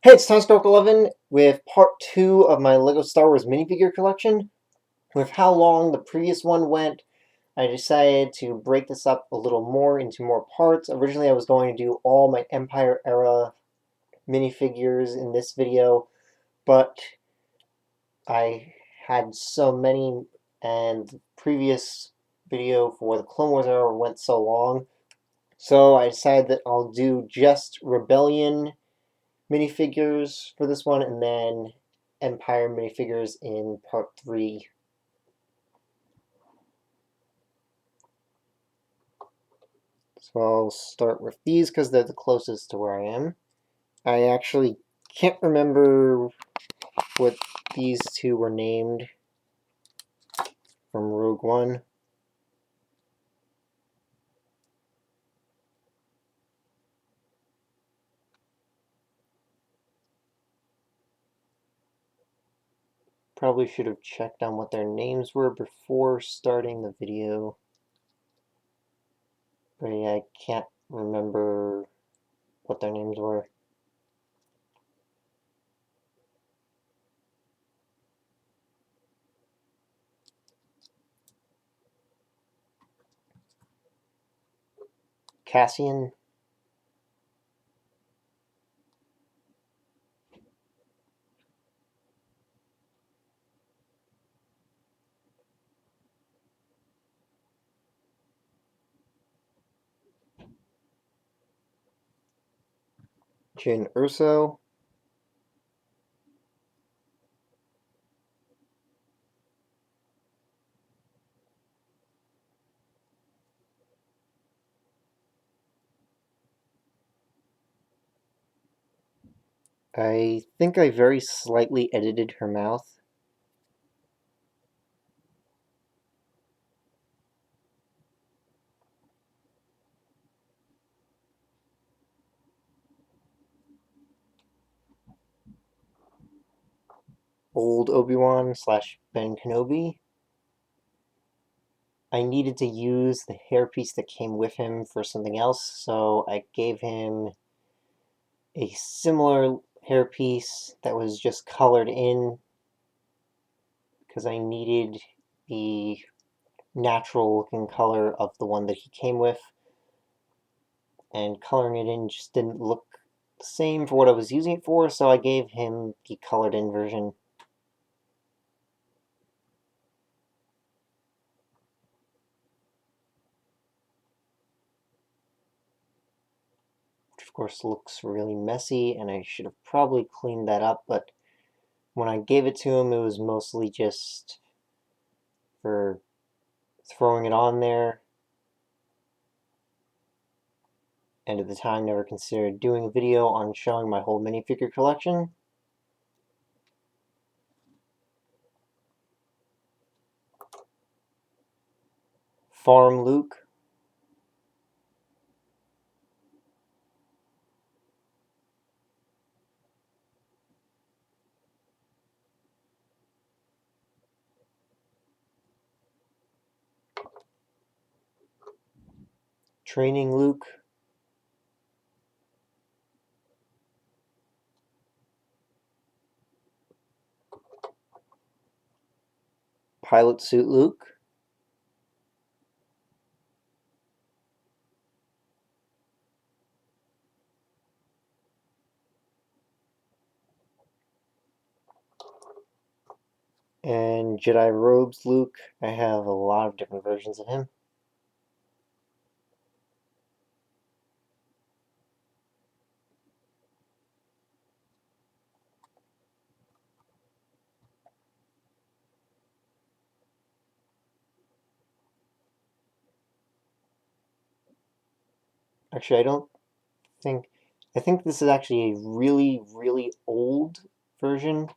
Hey, it's Timestalk11 with part 2 of my LEGO Star Wars minifigure collection. With how long the previous one went, I decided to break this up a little more into more parts. Originally, I was going to do all my Empire era minifigures in this video, but I had so many, and the previous video for the Clone Wars era went so long, so I decided that I'll do just Rebellion minifigures for this one, and then Empire minifigures in part 3. So I'll start with these because they're the closest to where I am. I actually can't remember what these two were named from Rogue One. Probably should have checked on what their names were before starting the video. But yeah, I can't remember what their names were. Cassian. Jyn Erso. I think I very slightly edited her mouth. Old Obi-Wan / Ben Kenobi. I needed to use the hairpiece that came with him for something else, so I gave him a similar hairpiece that was just colored in because I needed the natural looking color of the one that he came with, and coloring it in just didn't look the same for what I was using it for, so I gave him the colored in version. Which of course looks really messy, and I should have probably cleaned that up, but when I gave it to him, it was mostly just for throwing it on there, and at the time never considered doing a video on showing my whole minifigure collection. Farm Luke. Training Luke. Pilot Suit Luke. And Jedi Robes Luke. I have a lot of different versions of him. Actually, I think this is actually a really, really old version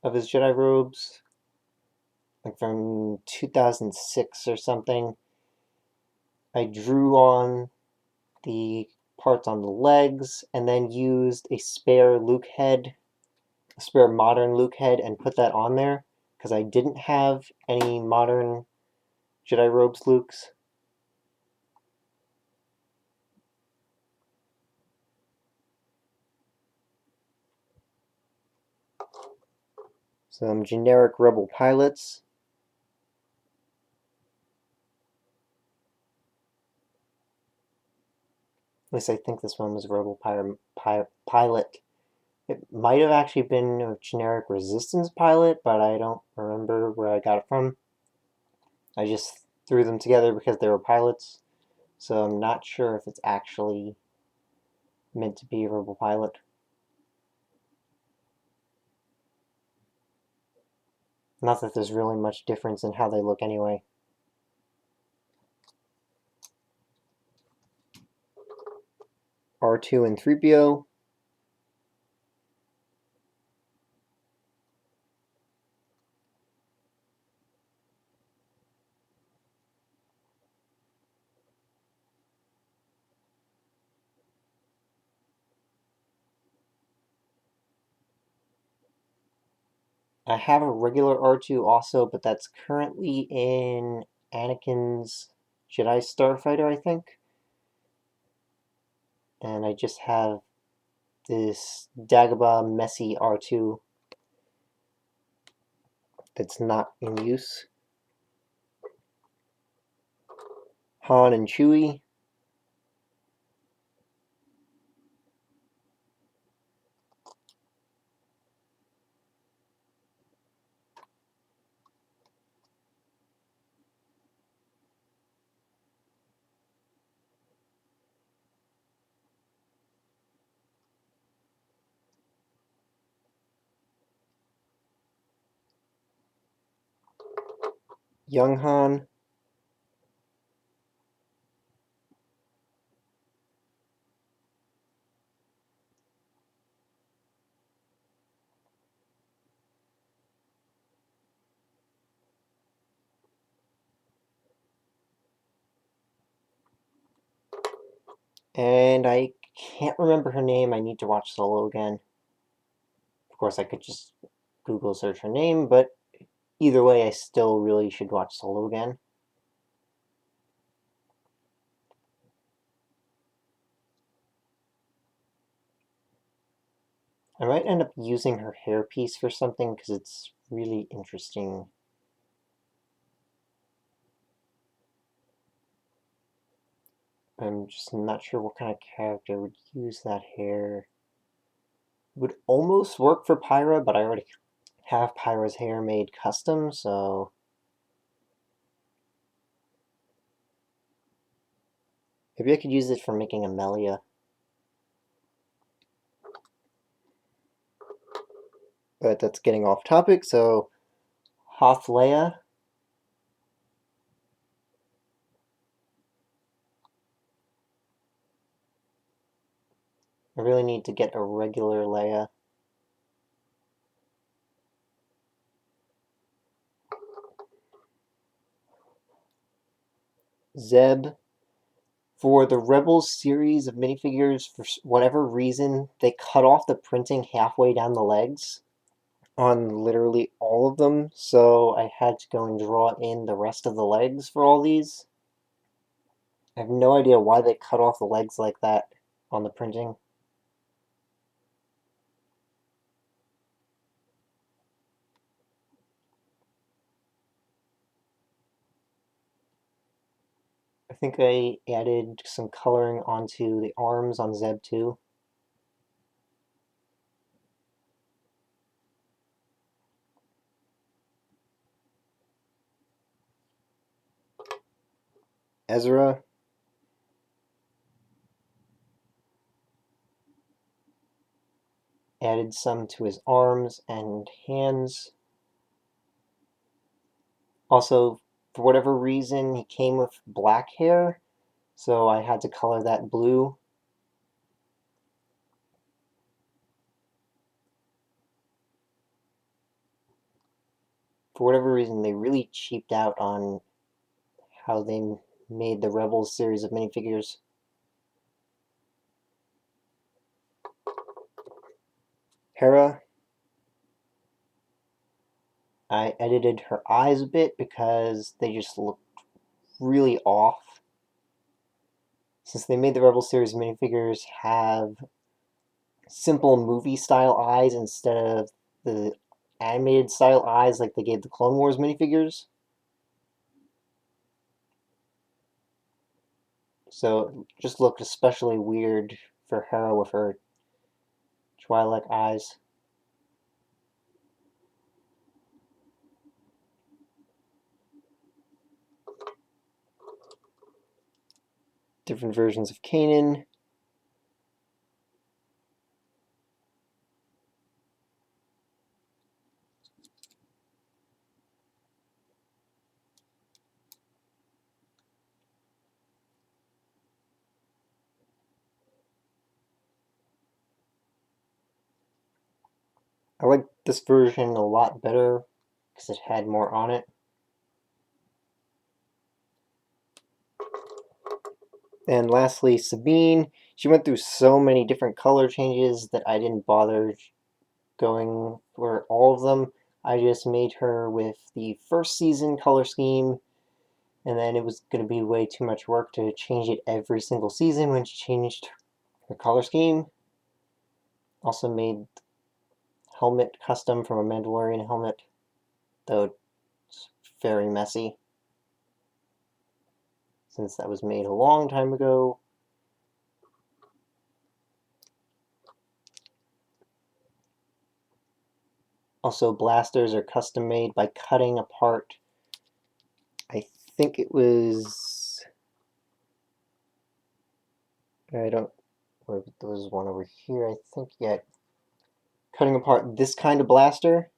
of his Jedi robes, like from 2006 or something. I drew on the parts on the legs and then used a spare Luke head, a spare modern Luke head, and put that on there because I didn't have any modern Jedi robes Lukes. Some generic Rebel pilots. At least I think this one was a Rebel pilot. It might have actually been a generic Resistance pilot, but I don't remember where I got it from. I just threw them together because they were pilots, so I'm not sure if it's actually meant to be a Rebel pilot. Not that there's really much difference in how they look anyway. R2 and 3PO. I have a regular R2 also, but that's currently in Anakin's Jedi Starfighter, I think. And I just have this Dagobah messy R2 that's not in use. Han and Chewie. Young Han. And I can't remember her name. I need to watch Solo again. Of course, I could just Google search her name, but either way, I still really should watch Solo again. I might end up using her hairpiece for something because it's really interesting. I'm just not sure what kind of character would use that hair. It would almost work for Pyra, but I already have Pyra's hair made custom, so maybe I could use it for making Amelia. But that's getting off topic, so Hoth Leia. I really need to get a regular Leia. Zeb. For the Rebels series of minifigures, for whatever reason, they cut off the printing halfway down the legs on literally all of them, so I had to go and draw in the rest of the legs for all these. I have no idea why they cut off the legs like that on the printing. I think I added some coloring onto the arms on Zeb too. Ezra. Added some to his arms and hands. Also, for whatever reason, he came with black hair, so I had to color that blue. For whatever reason, they really cheaped out on how they made the Rebels series of minifigures. Hera. I edited her eyes a bit because they just looked really off. Since they made the Rebels series of minifigures have simple movie style eyes instead of the animated style eyes like they gave the Clone Wars minifigures. So it just looked especially weird for Hera with her Twi'lek eyes. Different versions of Kanan. I like this version a lot better because it had more on it. And lastly, Sabine. She went through so many different color changes that I didn't bother going for all of them. I just made her with the first season color scheme, and then it was going to be way too much work to change it every single season when she changed her color scheme. Also made helmet custom from a Mandalorian helmet, though it's very messy since that was made a long time ago. Also, blasters are custom made by cutting apart, I think it was, I don't, there was one over here, I think, yeah, cutting apart this kind of blaster.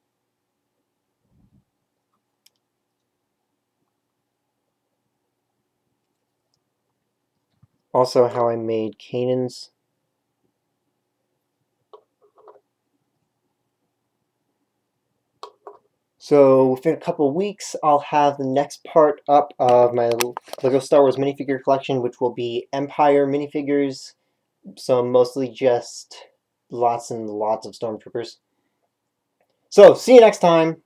Also how I made Kanan's. So within a couple of weeks, I'll have the next part up of my LEGO Star Wars minifigure collection, which will be Empire minifigures. So mostly just lots and lots of Stormtroopers. So see you next time!